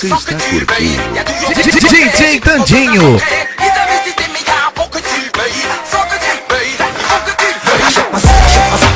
Você está curtindo DJ Tandinho.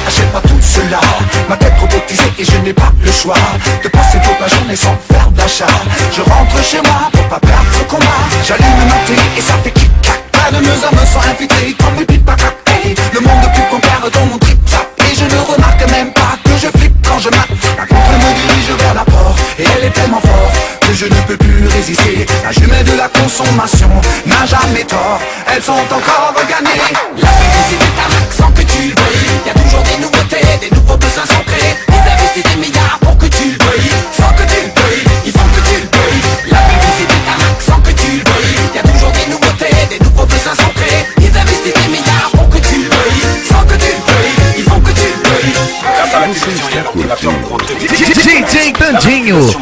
Achète pas tout cela. Ma tête robotisée et je n'ai pas le choix de passer toute la journée sans faire d'achat. Je rentre chez moi pour pas perdre ce combat. J'allume ma télé et ça fait clic-clac. Pas de mesure me sont infiltrés comme les pipacac. Hey, le monde depuis qu'on perd dans mon trip-trap. Et je ne remarque même pas que je flippe quand je mate. La contre me dirige vers la porte et elle est tellement forte que je ne peux plus résister. La jument de la consommation n'a jamais tort. Elles sont encore gagnées. La publicité est un accent que tu brilles. Y'a toujours des nouveautés, des nouveaux besoins sont créés. Ils investissent des milliards pour que tu le brilles. Sans que tu le brilles, ils font que tu le brilles. La publicité est un accent que tu brilles. Y'a toujours des nouveautés, des nouveaux besoins sont créés. Ils investissent des milliards pour que tu le brilles. Sans que tu le brilles, ils font que tu le brilles. Grâce à la télévision et à l'ordinateur, nous comptons DJ Tandinho.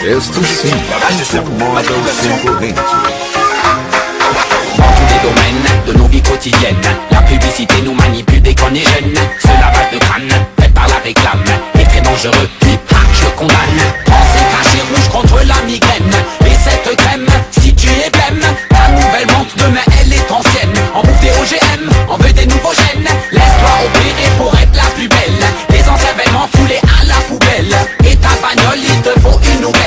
Estou sim, incomoda os concorrentes. Dans tous les domaines de nos vies quotidiennes, la publicité nous manipule dès qu'on est jeune. Ce lavage de crâne fait par la réclame est très dangereux, puis je condamne. Pensée cachée rouge contre la migraine. Et cette crème, si tu es blême, ta nouvelle montre demain elle est ancienne. On bouffe des OGM, on veut des nouveaux gènes. Laisse-toi opérer pour être la plus belle. Les anciens vêtements foulés à la poubelle. Et ta bagnole, il te faut une nouvelle.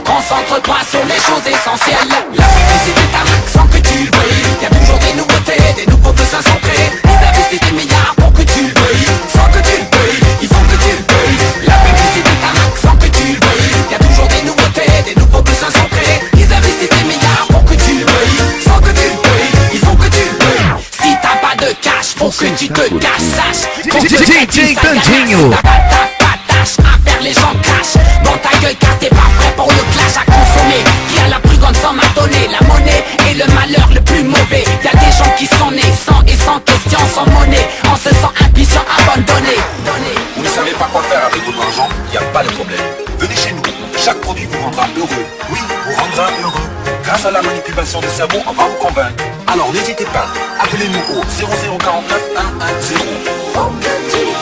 Concentre-toi sur les choses essentielles. La publicité est un accent que tu brilles. Y'a toujours des nouveautés, des nouveaux besoins sont créés. Ils investissent des milliards pour que tu le brilles. Sans que tu le brilles, ils font que tu le brilles. La publicité est un accent que tu brilles. Y'a toujours des nouveautés, des nouveaux besoins sont créés. Ils investissent des milliards pour que tu le brilles. Sans que tu le brilles, ils font que tu le brilles. Si t'as pas de cash, faut que tu te caches, sache. DJ Tandinho. T'as pas tâche à faire, les gens cachent. Dans ta gueule car t'es pas prêt pour le clash à consommer. Qui a la plus grande somme à donner? La monnaie est le malheur le plus mauvais. Y'a des gens qui sont nés sans et sans question, sans monnaie, en se sent impuissant, abandonné. Vous ne savez pas quoi faire avec votre argent? Y a pas de problème. Venez chez nous. Chaque produit vous rendra heureux. Oui, vous rendra heureux. Grâce à la manipulation du cerveau, on va vous convaincre. Alors n'hésitez pas. Appelez-nous au 0049 110.